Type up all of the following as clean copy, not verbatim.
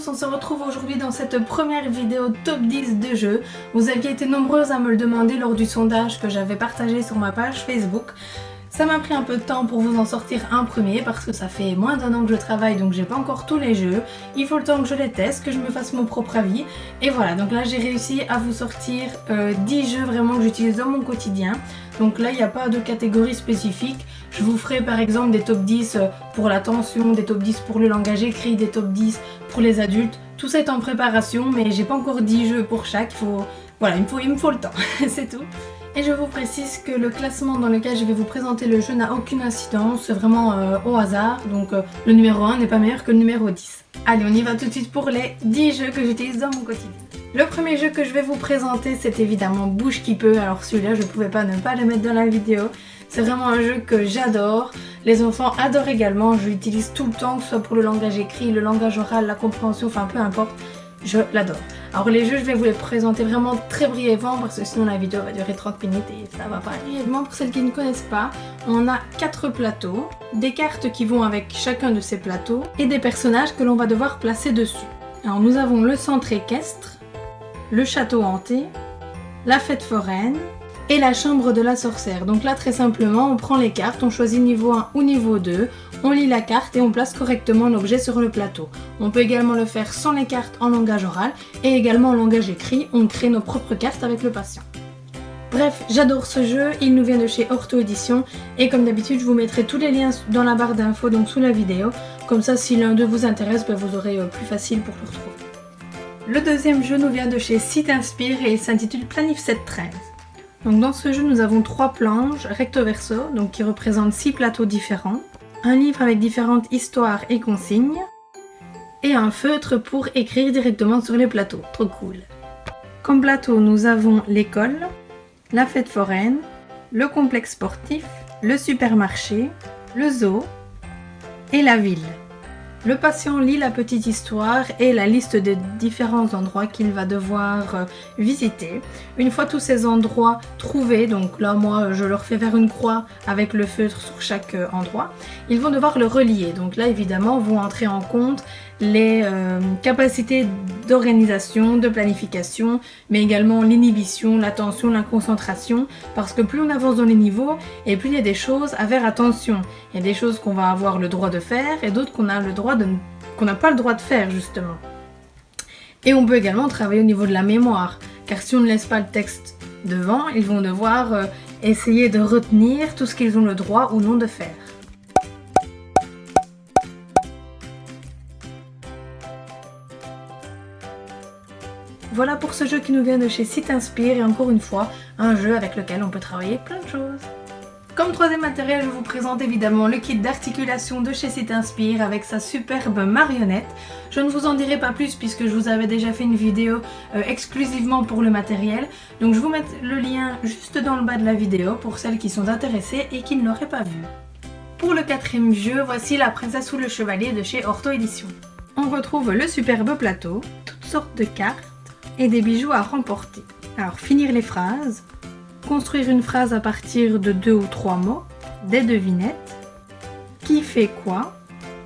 tous, on se retrouve aujourd'hui dans cette première vidéo top 10 de jeux. Vous aviez été nombreuses à me le demander lors du sondage que j'avais partagé sur ma page Facebook. Ça m'a pris un peu de temps pour vous en sortir un premier parce que ça fait moins d'1 an que je travaille, donc j'ai pas encore tous les jeux. Il faut le temps que je les teste, que je me fasse mon propre avis. Et voilà, donc là j'ai réussi à vous sortir 10 jeux vraiment que j'utilise dans mon quotidien. Donc là il n'y a pas de catégorie spécifique. Je vous ferai par exemple des top 10 pour l'attention, des top 10 pour le langage écrit, des top 10 pour les adultes. Tout ça est en préparation, mais j'ai pas encore 10 jeux pour chaque. Voilà, il me faut le temps, c'est tout. Et je vous précise que le classement dans lequel je vais vous présenter le jeu n'a aucune incidence, c'est vraiment au hasard, donc le numéro 1 n'est pas meilleur que le numéro 10. Allez, on y va tout de suite pour les 10 jeux que j'utilise dans mon quotidien. Le premier jeu que je vais vous présenter, c'est évidemment Bouge qui peut. Alors celui-là, je ne pouvais pas ne pas le mettre dans la vidéo. C'est vraiment un jeu que j'adore. Les enfants adorent également, je l'utilise tout le temps, que ce soit pour le langage écrit, le langage oral, la compréhension, enfin peu importe. Je l'adore. Alors les jeux, je vais vous les présenter vraiment très brièvement parce que sinon la vidéo va durer 30 minutes et ça va pas. Brièvement, pour celles qui ne connaissent pas, on a 4 plateaux, des cartes qui vont avec chacun de ces plateaux et des personnages que l'on va devoir placer dessus. Alors nous avons le centre équestre, le château hanté, la fête foraine et la chambre de la sorcière. Donc là très simplement, on prend les cartes, on choisit niveau 1 ou niveau 2, on lit la carte et on place correctement l'objet sur le plateau. On peut également le faire sans les cartes en langage oral et également en langage écrit, on crée nos propres cartes avec le patient. Bref, j'adore ce jeu, il nous vient de chez Orto Édition et comme d'habitude je vous mettrai tous les liens dans la barre d'infos, donc sous la vidéo, comme ça si l'un d'eux vous intéresse, vous aurez plus facile pour le retrouver. Le deuxième jeu nous vient de chez Site Inspire et il s'intitule Planif 713. Donc dans ce jeu nous avons 3 planches recto verso, donc qui représentent 6 plateaux différents, un livre avec différentes histoires et consignes, et un feutre pour écrire directement sur les plateaux. Trop cool. Comme plateau, nous avons l'école, la fête foraine, le complexe sportif, le supermarché, le zoo et la ville. Le patient lit la petite histoire et la liste des différents endroits qu'il va devoir visiter. Une fois tous ces endroits trouvés, donc là moi je leur fais faire une croix avec le feutre sur chaque endroit, ils vont devoir le relier. Donc là évidemment vont entrer en compte les capacités d'organisation, de planification, mais également l'inhibition, l'attention, la concentration, parce que plus on avance dans les niveaux, et plus il y a des choses à faire attention. Il y a des choses qu'on va avoir le droit de faire, et d'autres qu'on n'a pas le droit de faire justement. Et on peut également travailler au niveau de la mémoire, car si on ne laisse pas le texte devant, ils vont devoir essayer de retenir tout ce qu'ils ont le droit ou non de faire. Voilà pour ce jeu qui nous vient de chez Site Inspire et encore une fois, un jeu avec lequel on peut travailler plein de choses. Comme troisième matériel, je vous présente évidemment le kit d'articulation de chez Site Inspire avec sa superbe marionnette. Je ne vous en dirai pas plus puisque je vous avais déjà fait une vidéo exclusivement pour le matériel. Donc je vous mets le lien juste dans le bas de la vidéo pour celles qui sont intéressées et qui ne l'auraient pas vu. Pour le quatrième jeu, voici la princesse ou le chevalier de chez Orto Édition. On retrouve le superbe plateau, toutes sortes de cartes et des bijoux à remporter. Alors finir les phrases, construire une phrase à partir de 2 ou 3 mots, des devinettes, qui fait quoi,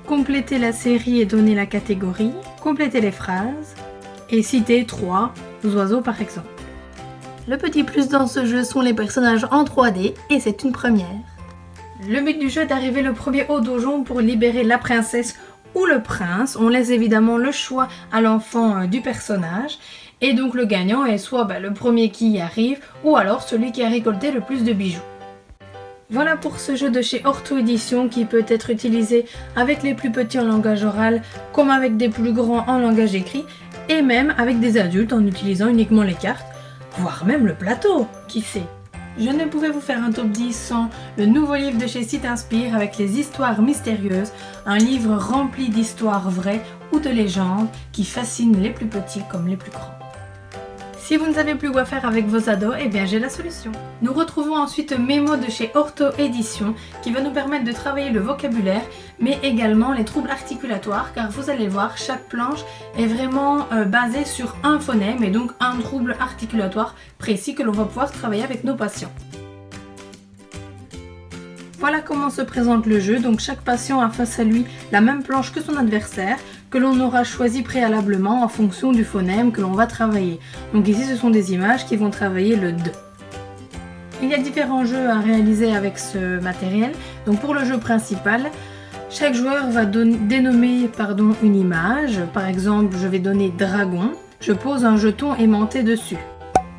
compléter la série et donner la catégorie, compléter les phrases et citer 3 oiseaux par exemple. Le petit plus dans ce jeu sont les personnages en 3D et c'est une première. Le but du jeu est d'arriver le premier au donjon pour libérer la princesse ou le prince. On laisse évidemment le choix à l'enfant du personnage. Et donc le gagnant est soit le premier qui y arrive, ou alors celui qui a récolté le plus de bijoux. Voilà pour ce jeu de chez Orto Édition qui peut être utilisé avec les plus petits en langage oral, comme avec des plus grands en langage écrit, et même avec des adultes en utilisant uniquement les cartes, voire même le plateau, qui sait. Je ne pouvais vous faire un top 10 sans le nouveau livre de chez Site Inspire avec les histoires mystérieuses, un livre rempli d'histoires vraies ou de légendes qui fascinent les plus petits comme les plus grands. Si vous ne savez plus quoi faire avec vos ados, eh bien j'ai la solution. Nous retrouvons ensuite Mémo de chez Orto Édition qui va nous permettre de travailler le vocabulaire mais également les troubles articulatoires car vous allez voir, chaque planche est vraiment basée sur un phonème et donc un trouble articulatoire précis que l'on va pouvoir travailler avec nos patients. Voilà comment se présente le jeu, donc chaque patient a face à lui la même planche que son adversaire. que l'on aura choisi préalablement en fonction du phonème que l'on va travailler. Donc ici ce sont des images qui vont travailler le D. Il y a différents jeux à réaliser avec ce matériel. Donc pour le jeu principal, chaque joueur va dénommer une image. Par exemple, je vais donner dragon. Je pose un jeton aimanté dessus.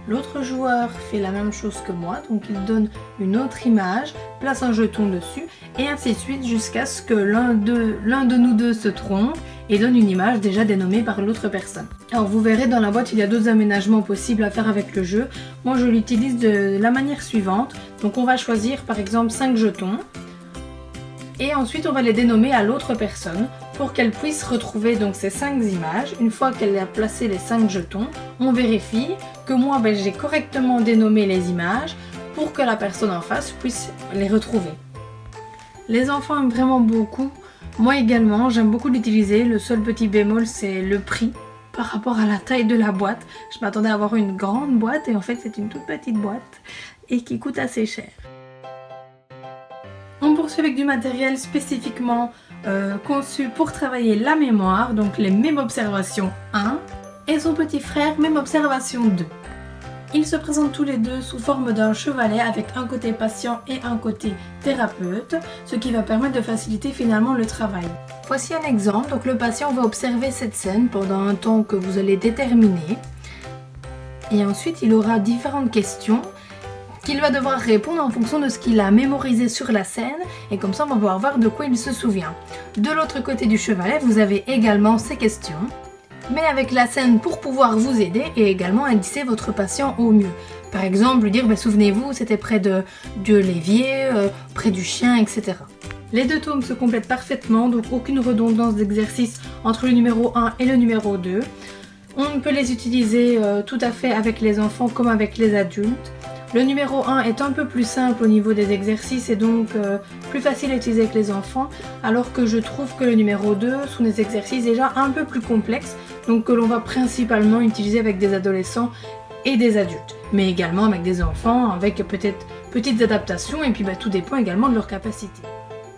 L'autre joueur fait la même chose que moi, donc il donne une autre image, place un jeton dessus, et ainsi de suite jusqu'à ce que l'un de nous deux se trompe et donne une image déjà dénommée par l'autre personne. Alors vous verrez dans la boîte, il y a d'autres aménagements possibles à faire avec le jeu. Moi je l'utilise de la manière suivante. Donc on va choisir par exemple 5 jetons, et ensuite on va les dénommer à l'autre personne pour qu'elle puisse retrouver donc ces 5 images. Une fois qu'elle a placé les 5 jetons, on vérifie que moi j'ai correctement dénommé les images pour que la personne en face puisse les retrouver. Les enfants aiment vraiment beaucoup, moi également, j'aime beaucoup l'utiliser. Le seul petit bémol c'est le prix par rapport à la taille de la boîte. Je m'attendais à avoir une grande boîte et en fait c'est une toute petite boîte et qui coûte assez cher. On poursuit avec du matériel spécifiquement conçu pour travailler la mémoire, donc les Mémobservation 1 et son petit frère Mémobservation 2. Ils se présentent tous les deux sous forme d'un chevalet avec un côté patient et un côté thérapeute, ce qui va permettre de faciliter finalement le travail. Voici un exemple, donc le patient va observer cette scène pendant un temps que vous allez déterminer et ensuite il aura différentes questions qu'il va devoir répondre en fonction de ce qu'il a mémorisé sur la scène et comme ça on va pouvoir voir de quoi il se souvient. De l'autre côté du chevalet, vous avez également ces questions, mais avec la scène pour pouvoir vous aider et également indicer votre patient au mieux. Par exemple, lui dire souvenez-vous, c'était près de l'évier, près du chien, etc. Les deux tomes se complètent parfaitement, donc aucune redondance d'exercice entre le numéro 1 et le numéro 2. On peut les utiliser tout à fait avec les enfants comme avec les adultes. Le numéro 1 est un peu plus simple au niveau des exercices et donc plus facile à utiliser avec les enfants, alors que je trouve que le numéro 2 sont des exercices déjà un peu plus complexes, donc que l'on va principalement utiliser avec des adolescents et des adultes, mais également avec des enfants, avec peut-être petites adaptations et puis tout dépend également de leur capacité.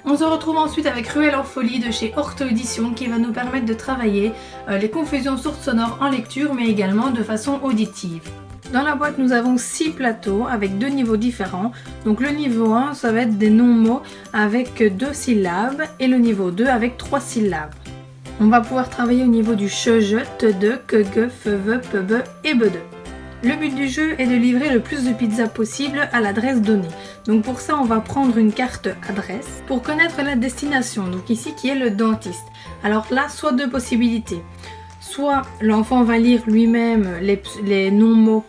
On se retrouve ensuite avec Ruelle en folie de chez Ortho Édition qui va nous permettre de travailler les confusions sourdes sonores en lecture mais également de façon auditive. Dans la boîte, nous avons 6 plateaux avec 2 niveaux différents. Donc le niveau 1, ça va être des non-mots avec 2 syllabes et le niveau 2 avec 3 syllabes. On va pouvoir travailler au niveau du che, je, te, de, que, ge, fe, ve, pe, be et be, de. Le but du jeu est de livrer le plus de pizzas possible à l'adresse donnée. Donc pour ça, on va prendre une carte adresse pour connaître la destination, donc ici qui est le dentiste. Alors là, soit 2 possibilités. Soit l'enfant va lire lui-même les non-mots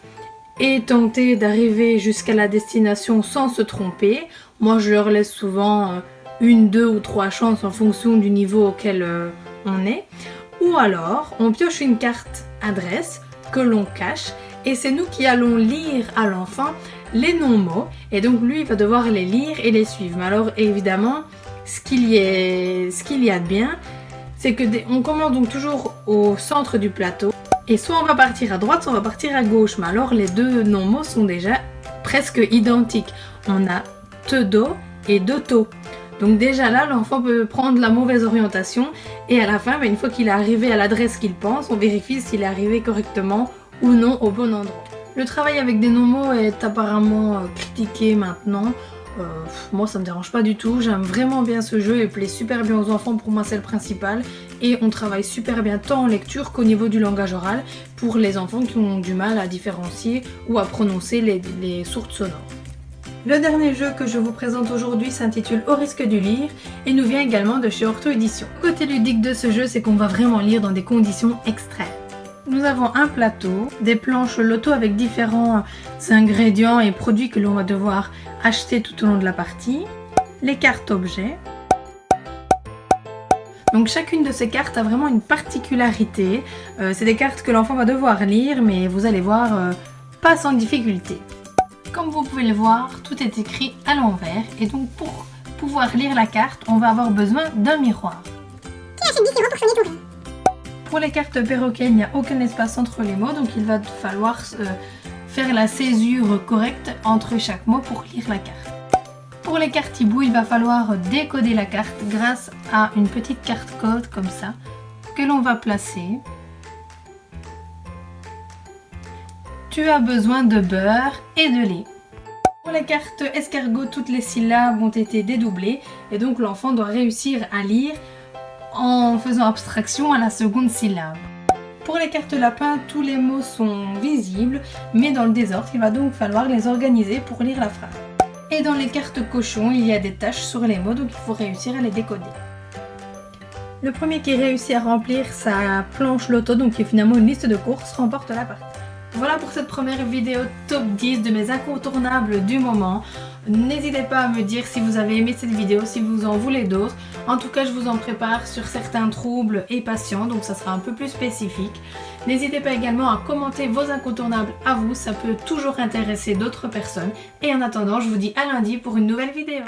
et tenter d'arriver jusqu'à la destination sans se tromper. Moi je leur laisse souvent 1, 2 ou 3 chances en fonction du niveau auquel on est. Ou alors on pioche une carte adresse que l'on cache et c'est nous qui allons lire à l'enfant les non-mots et donc lui il va devoir les lire et les suivre. Mais alors évidemment ce qu'il y a de bien, c'est que on commence donc toujours au centre du plateau et soit on va partir à droite, soit on va partir à gauche. Mais alors les deux non-mots sont déjà presque identiques. On a te do et de to. Donc déjà là, l'enfant peut prendre la mauvaise orientation et à la fin, une fois qu'il est arrivé à l'adresse qu'il pense, on vérifie s'il est arrivé correctement ou non au bon endroit. Le travail avec des non-mots est apparemment critiqué maintenant. Moi ça me dérange pas du tout, j'aime vraiment bien ce jeu, il plaît super bien aux enfants, pour moi c'est le principal et on travaille super bien tant en lecture qu'au niveau du langage oral pour les enfants qui ont du mal à différencier ou à prononcer les sourdes sonores. Le dernier jeu que je vous présente aujourd'hui s'intitule Au risque du lire et nous vient également de chez Ortho Édition. Le côté ludique de ce jeu c'est qu'on va vraiment lire dans des conditions extrêmes. Nous avons un plateau, des planches loto avec différents ingrédients et produits que l'on va devoir acheter tout au long de la partie, les cartes objets. Donc chacune de ces cartes a vraiment une particularité, c'est des cartes que l'enfant va devoir lire mais vous allez voir, pas sans difficulté. Comme vous pouvez le voir, tout est écrit à l'envers et donc pour pouvoir lire la carte, on va avoir besoin d'un miroir. Qui achète 10 € pour soigner ton rire ? Pour les cartes perroquet, il n'y a aucun espace entre les mots, donc il va falloir faire la césure correcte entre chaque mot pour lire la carte. Pour les cartes hibou, il va falloir décoder la carte grâce à une petite carte code comme ça. que l'on va placer. Tu as besoin de beurre et de lait. Pour les cartes escargot, toutes les syllabes ont été dédoublées et donc l'enfant doit réussir à lire en faisant abstraction à la seconde syllabe. Pour les cartes lapin, tous les mots sont visibles mais dans le désordre, il va donc falloir les organiser pour lire la phrase. Et dans les cartes cochon, il y a des taches sur les mots donc il faut réussir à les décoder. Le premier qui réussit à remplir sa planche loto, donc qui est finalement une liste de courses, remporte la partie. Voilà pour cette première vidéo top 10 de mes incontournables du moment. N'hésitez pas à me dire si vous avez aimé cette vidéo, si vous en voulez d'autres. En tout cas, je vous en prépare sur certains troubles et patients, donc ça sera un peu plus spécifique. N'hésitez pas également à commenter vos incontournables à vous, ça peut toujours intéresser d'autres personnes. Et en attendant, je vous dis à lundi pour une nouvelle vidéo.